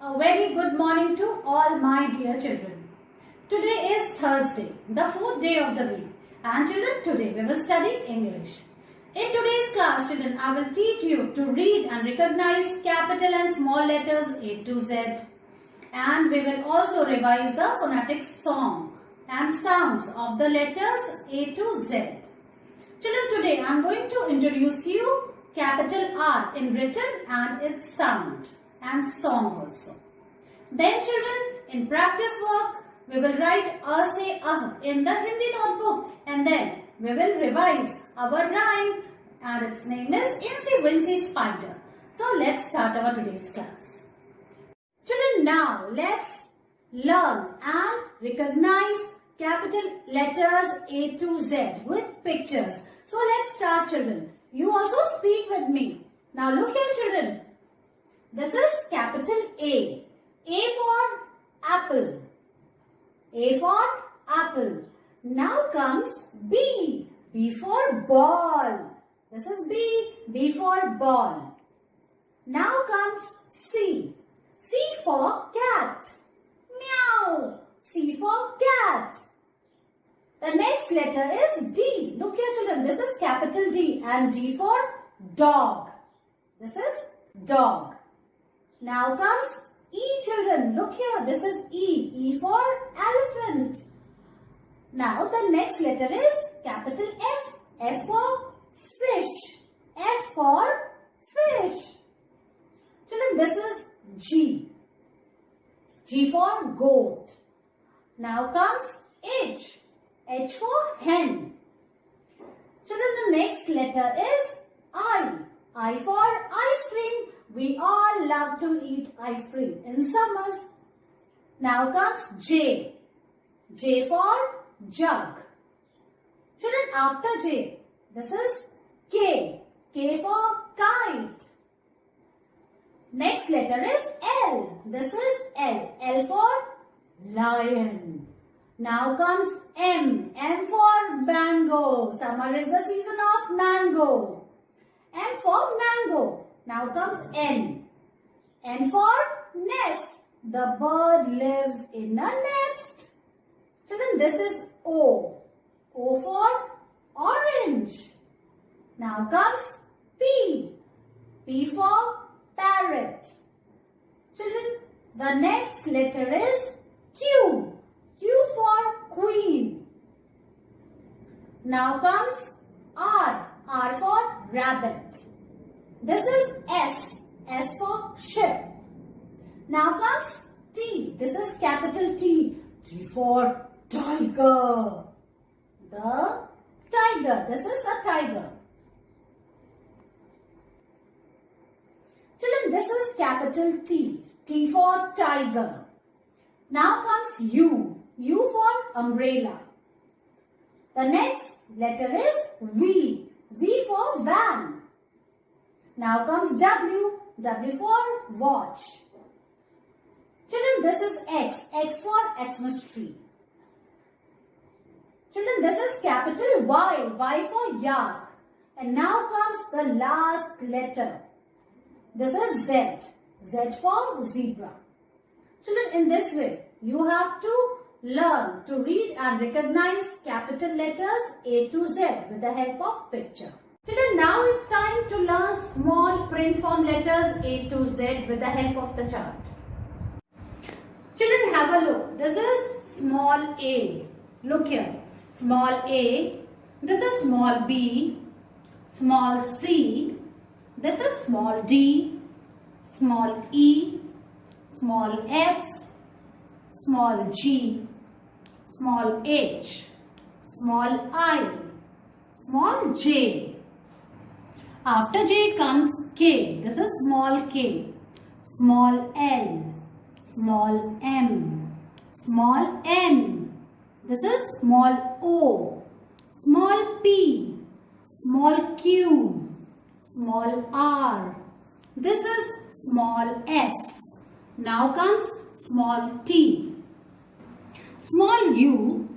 A very good morning to all my dear children. Today is Thursday, the 4th day of the week. And children, today we will study English. In today's class, children, I will teach you to read and recognize capital and small letters A to Z. And we will also revise the phonetic song and sounds of the letters A to Z. Children, today I am going to introduce you capital R in written and its sound and song also. Then children, in practice work, we will write A se Ah in the Hindi notebook and then we will revise our rhyme and its name is Incy Wincy Spider. So let's start our today's class. Children, now let's learn and recognize capital letters A to Z with pictures. So let's start, children. You also speak with me. Now look here, children. This is capital A. A for apple. A for apple. Now comes B. B for ball. This is B. B for ball. Now comes C. C for cat. Meow. C for cat. The next letter is D. Look here, children. This is capital D and D for dog. This is dog. Now comes E, children. Look here. This is E. E for elephant. Now the next letter is capital F. F for fish. F for fish. Children, this is G. G for goat. Now comes H. H for hen. Children, the next letter is I. I for ice cream. We all love to eat ice cream in summers. Now comes J. J for jug. Children, after J, this is K. K for kite. Next letter is L. This is L. L for lion. Now comes M. M for mango. Summer is the season of mango. M for mango. Now comes N. N for nest. The bird lives in a nest. Children, this is O. O for orange. Now comes P. P for parrot. Children, the next letter is Q. Q for queen. Now comes R. R for rabbit. This is S. S for ship. Now comes T. This is capital T. T for tiger. The tiger. This is a tiger. Children, this is capital T. T for tiger. Now comes U. U for umbrella. The next letter is V. V for van. Now comes W. W for watch. Children, this is X. X for Xmas tree. Children, this is capital Y. Y for yak. And now comes the last letter. This is Z. Z for zebra. Children, in this way, you have to learn to read and recognize capital letters A to Z with the help of picture. Children, now it's time to learn small print form letters A to Z with the help of the chart. Children, have a look. This is small a. Look here. Small a. This is small b. Small c. This is small d. Small e. Small f. Small g. Small h. Small I. Small j. After J comes K. This is small k. Small L. Small m. Small n. This is small o. Small p. Small q. Small r. This is small s. Now comes small t. Small u.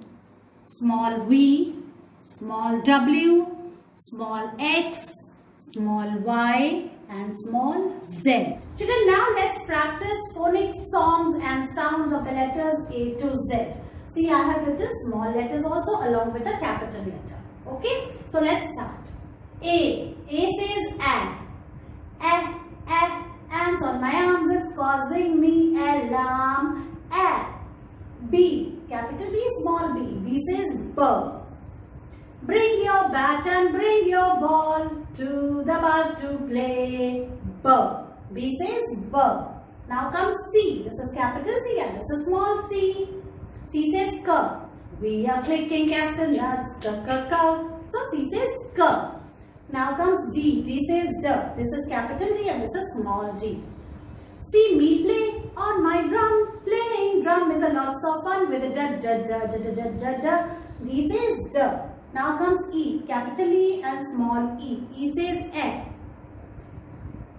Small v. Small w. Small x. small y and small z. Children, now let's practice phonic songs and sounds of the letters A to Z. See, I have written small letters also along with a capital letter. Okay, so let's start. A says a. Ants on my arms, it's causing me alarm. A. B, capital B, small b. B says b. Bring your bat and bring your ball to the park to play. B. B says b. Now comes C. This is capital C and this is small c. C says k. We are clicking castanets. K. So C says k. Now comes D. D says d. This is capital D and this is small d. See me play on my drum. Playing drum is a lots of fun with a da. D says d. Now comes E. Capital E and small e. E says egg.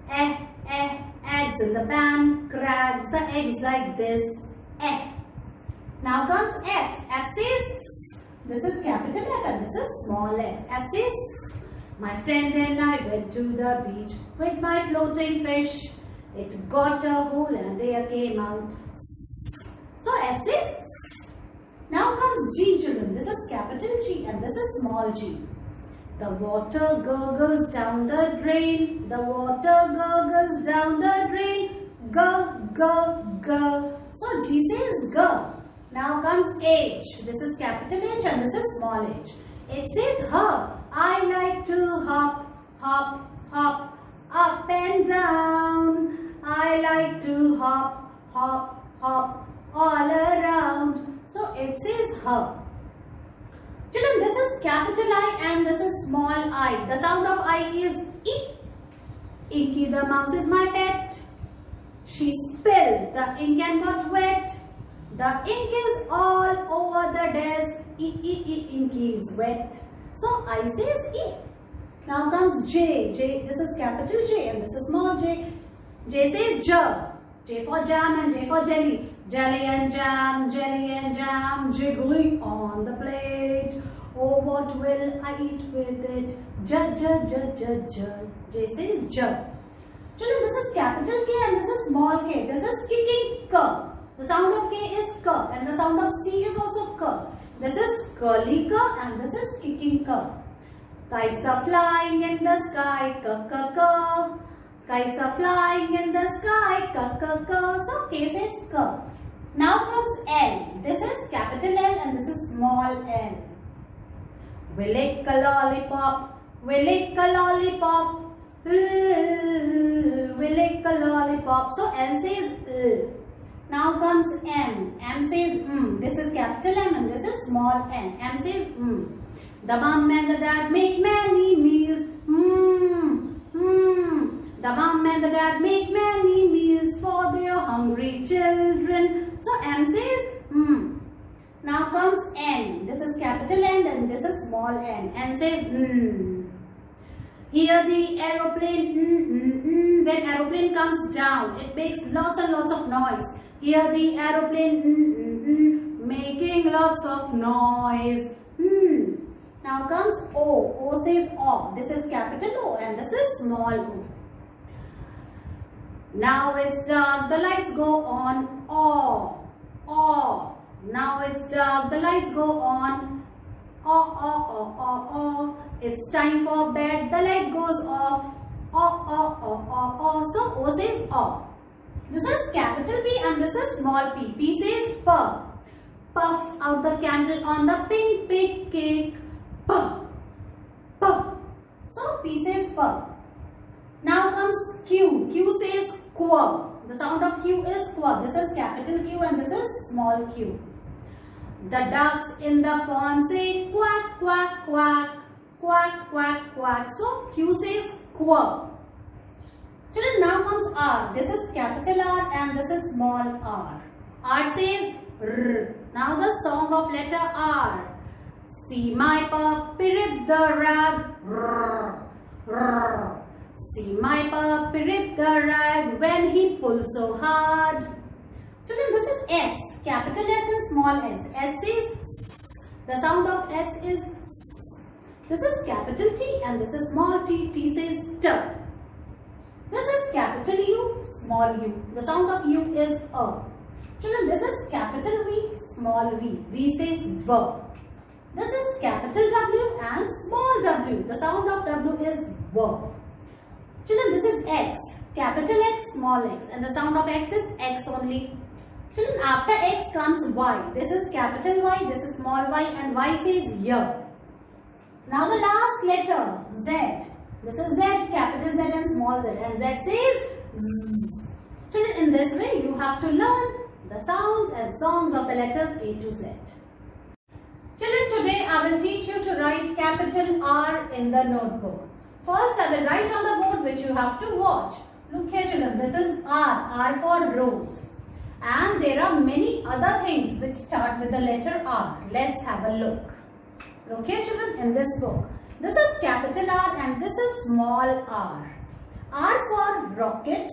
Eggs in the pan. Cracks the eggs like this. Egg. Now comes F. F says this is capital F and this is small f. F says my friend and I went to the beach with my floating fish. It got a hole and air came out. So F says. Now comes G, children. This is capital G and this is small g. The water gurgles down the drain. The water gurgles down the drain. G. So G says G. Now comes H. This is capital H and this is small h. It says hop. I like to hop, up and down. I like to hop, all around. So it says hop. Children, this is capital I and this is small I. The sound of I is E. Inky the mouse is my pet. She spilled the ink and got wet. The ink is all over the desk. Inky is wet. So I says E. Now comes J. This is capital J and this is small j. J says J. J for jam and J for jelly. Jelly and jam, jiggling on the plate. Oh, what will I eat with it? J. J says J. Children, this is capital K and this is small k. This is kicking K. The sound of K is K and the sound of C is also K. This is curly K and this is kicking K. Kites are flying in the sky. K. Kites are flying in the sky. K. So K says K. Now comes L. This is capital L and this is small l. We lick a lollipop. We lick a lollipop. We lick a lollipop. So L says L. Now comes M. M says This is capital M and this is small n. M says The mom and the dad make many meals. The mom and the dad make many meals for their hungry children. So M says Now comes N. This is capital N and this is small n. N says Hear the aeroplane. When aeroplane comes down, it makes lots and lots of noise. Hear the aeroplane making lots of noise. Now comes O. O says O. This is capital O and this is small o. Now it's dark, the lights go on. O. Now it's dark, the lights go on. O. It's time for bed, the light goes off. O. So O says O. This is capital P and this is small p. P says P. Puff out the candle on the pink cake. P. So P says P. Now comes Q. Q says Q. The sound of Q is Q. This is capital Q and this is small q. The ducks in the pond say quack, quack, quack. Quack, quack, quack. So Q says Q. Children, now comes R. This is capital R and this is small r. R says R. Now the song of letter R. See my puppy rip the rag. See my puppy rip the rag when he pulls so hard. Children, this is S. Capital S and small s. S says S. The sound of S is S. This is capital T and this is small t. T says T. This is capital U, small u. The sound of U is A. Children, this is capital V, small v. V says V. This is capital W and small w. The sound of W is W. Children, this is X, capital X, small x, and the sound of X is X only. Children, after X comes Y. This is capital Y, this is small y, and Y says Y. Now the last letter, Z. This is Z, capital Z and small z, and Z says Z. Children, in this way you have to learn the sounds and songs of the letters A to Z. Children, today I will teach you to write capital R in the notebook. First, I will write on the board which you have to watch. Look here, children, this is R for rose. And there are many other things which start with the letter R. Let's have a look. Okay, children, in this book. This is capital R and this is small r. R for rocket,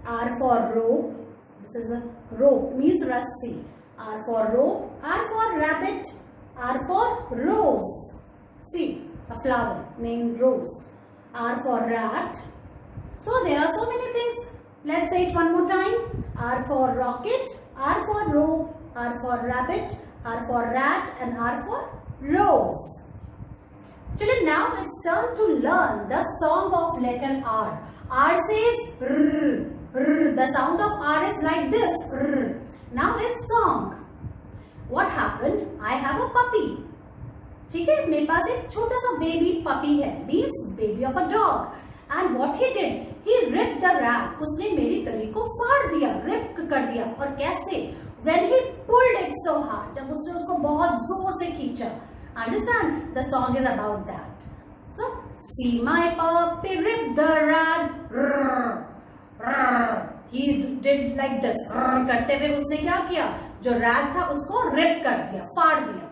R for rope. This is a rope, means rassi. R for rope, R for rabbit, R for rose. See, a flower named rose. R for rat. So there are so many things. Let's say it one more time. R for rocket, R for rope, R for rabbit, R for rat, and R for rose. Children, now it's turn to learn the song of letter R. R says rrr, rrr. The sound of R is like this. Rrr. Now it's song. What happened? I have a puppy. ठीक है, मेरे पास एक छोटा सा baby puppy है, means baby of a dog. And what he did? He ripped the rag. उसने मेरी तली को फाड़ दिया, rip कर दिया. और कैसे? When he pulled it so hard. जब उसने उसको बहुत जोर से खींचा. Understand? The song is about that. So, see my puppy rip the rag. Rrr, rrr. He did like this. Rrr, करते हुए उसने क्या किया? जो rag था उसको rip कर दिया, फाड़ दिया.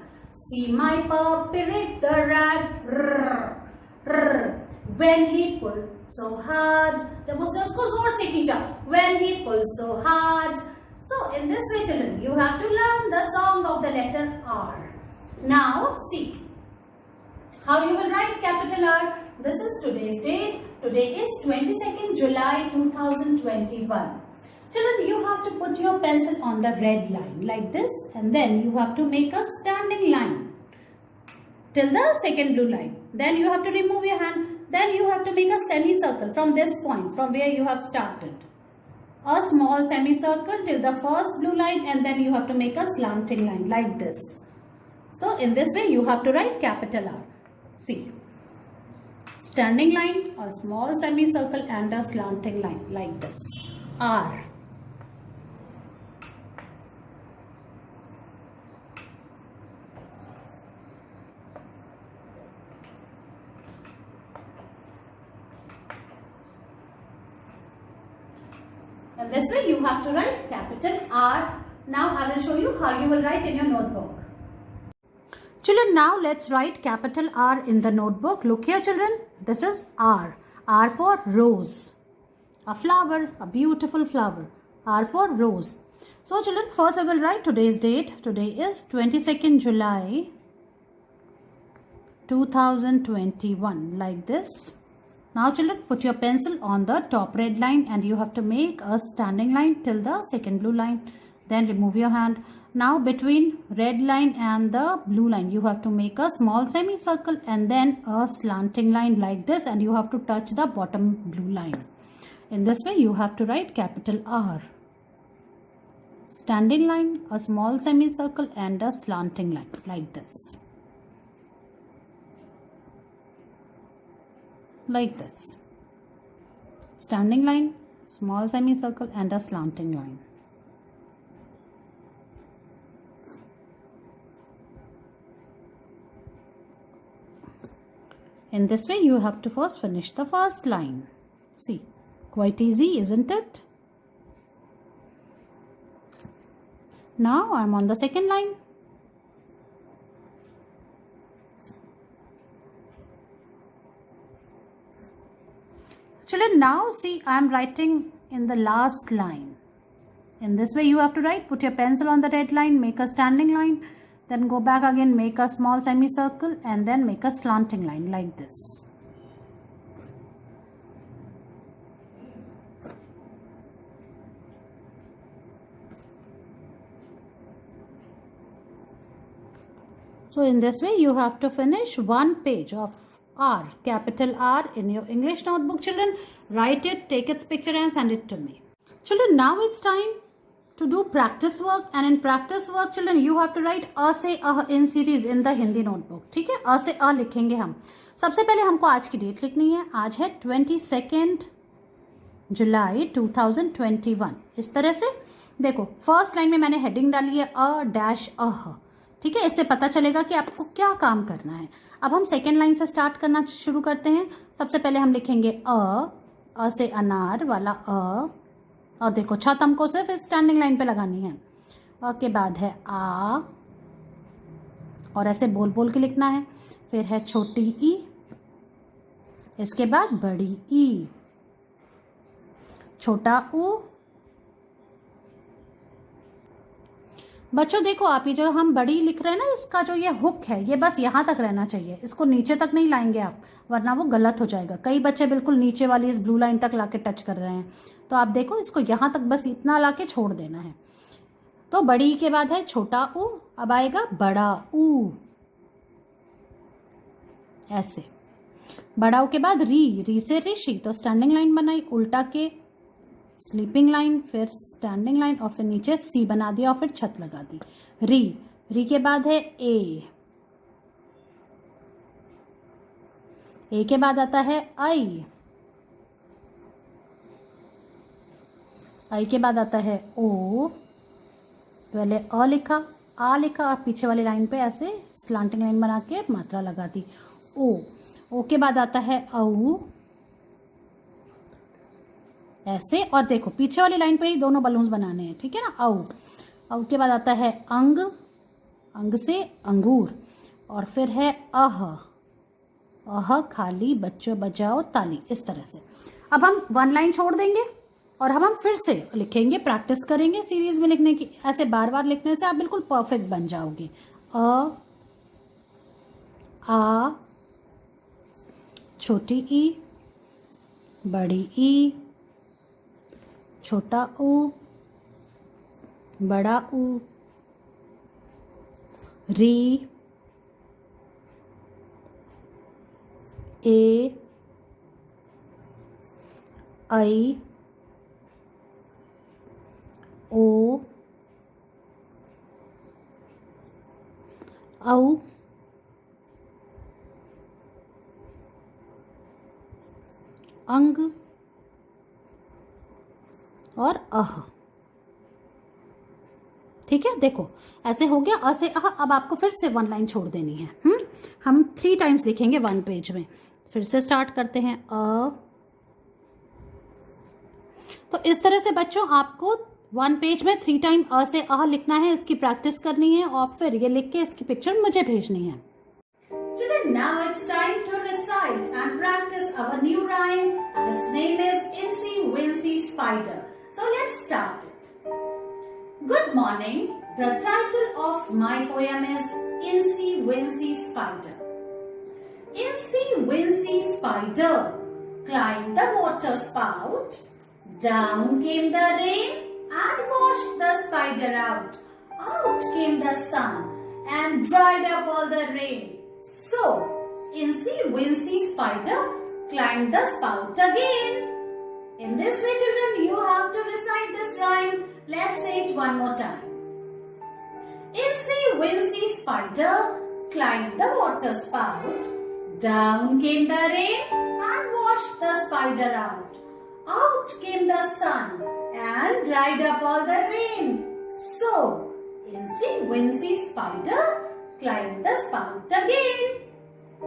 See my puppy rip the rag. Rrr, rrr. When he pulled so hard. जब उसने उसको जोर से खींचा. When he pulled so hard. So in this way, children, you have to learn the song of the letter R. Now see how you will write capital R. This is today's date. Today is 22nd July 2021. Children, you have to put your pencil on the red line like this, and then you have to make a standing line till the second blue line. Then you have to remove your hand. Then you have to make a semicircle from this point, from where you have started. A small semicircle till the first blue line, and then you have to make a slanting line like this. So in this way you have to write capital R. See, standing line, a small semicircle and a slanting line like this. R. And this way you have to write capital R. Now I will show you how you will write in your notebook. Children, now let's write capital R in the notebook. Look here, children. This is R. R for rose. A flower, a beautiful flower. R for rose. So children, first I will write today's date. Today is 22nd July 2021 like this. Now children, put your pencil on the top red line and you have to make a standing line till the second blue line. Then remove your hand. Now between red line and the blue line, you have to make a small semicircle and then a slanting line like this, and you have to touch the bottom blue line. In this way, you have to write capital R. Standing line, a small semicircle and a slanting line like this. Like this. Standing line, small semicircle and a slanting line. In this way, you have to first finish the first line. See, quite easy, isn't it? Now I am on the second line. Children, now see, I am writing in the last line. In this way, you have to write. Put your pencil on the red line, make a standing line. Then go back again, make a small semicircle and then make a slanting line like this. So in this way you have to finish one page of R, capital R in your English notebook. Children, write it, take its picture and send it to me. Children, now it's time to do practice work, and in practice work children you have to write अ से अह in series in the Hindi notebook. ठीक है, अ से अ लिखेंगे हम. सबसे पहले हमको आज की डेट लिखनी है. आज है 22 जुलाई 2021. इस तरह से देखो, फर्स्ट लाइन में मैंने हेडिंग डाली है अ डैश अह. ठीक है, इससे पता चलेगा कि आपको क्या काम करना है. अब हम सेकेंड लाइन से स्टार्ट करना शुरू करते हैं. सबसे पहले हम लिखेंगे अ से अनार वाला अ, और देखो छत हमको सिर्फ स्टैंडिंग लाइन पे लगानी है. अ के बाद है आ, और ऐसे बोल बोल के लिखना है. फिर है छोटी ई, इसके बाद बड़ी ई, छोटा ऊ. बच्चों देखो, आप ये जो हम बड़ी लिख रहे हैं ना, इसका जो ये हुक है ये बस यहाँ तक रहना चाहिए. इसको नीचे तक नहीं लाएंगे आप, वरना वो गलत हो जाएगा. कई बच्चे बिल्कुल नीचे वाली इस ब्लू लाइन तक लाके टच कर रहे हैं. तो आप देखो, इसको यहाँ तक बस इतना लाके छोड़ देना है. तो बड़ी के बाद है छोटा ऊ, अब आएगा बड़ा ऊ. ऐसे बड़ा ऊ के बाद री से ऋषि, तो स्टैंडिंग लाइन बनाई, उल्टा के स्लीपिंग लाइन, फिर स्टैंडिंग लाइन, और फिर नीचे सी बना दिया और फिर छत लगा दी. री के बाद है ए के बाद आता है आई के बाद आता है ओ. पहले अ लिखा, आ लिखा, और पीछे वाली लाइन पे ऐसे स्लांटिंग लाइन बना के मात्रा लगा दी. ओ के बाद आता है औ, ऐसे. और देखो पीछे वाली लाइन पे ही दोनों बलून्स बनाने हैं. ठीक है ना. औ के बाद आता है अंग से अंगूर, और फिर है अह खाली बच्चों बजाओ ताली. इस तरह से अब हम वन लाइन छोड़ देंगे और हम फिर से लिखेंगे, प्रैक्टिस करेंगे सीरीज में लिखने की. ऐसे बार बार लिखने से आप बिल्कुल परफेक्ट बन जाओगे. आ, छोटी ई, बड़ी ई, छोटा ऊ, बड़ा ऊ, री, ए, आई, ओ, औ, अंग और अह. ठीक है, देखो ऐसे हो गया अ से अह. अब आपको फिर से वन लाइन छोड़ देनी है. हम 3 टाइम्स लिखेंगे वन पेज में. फिर से स्टार्ट करते हैं अ. तो इस तरह से बच्चों आपको वन पेज में 3 टाइम अ से अह लिखना है. इसकी प्रैक्टिस करनी है और फिर ये लिख के इसकी पिक्चर मुझे भेजनी है. Children, now it's time to recite and practice our new rhyme, and its name is Incy Wincy Spider. So let's start it. Good morning. The title of my poem is Incy Wincy Spider. Incy Wincy Spider climbed the water spout. Down came the rain and washed the spider out. Out came the sun and dried up all the rain. So, Incy Wincy Spider climbed the spout again. In this way, children, you have to recite this rhyme. Let's say it one more time. Incy Wincy Spider climbed the water spout. Down came the rain and washed the spider out. Out came the sun and dried up all the rain. So, Incy Wincy Spider climbed the spout again.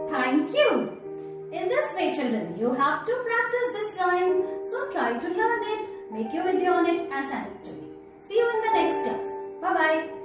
Thank you. In this way, children, you have to practice this rhyme. So try to learn it, make your video on it and send it to me. See you in the next class. Bye-bye.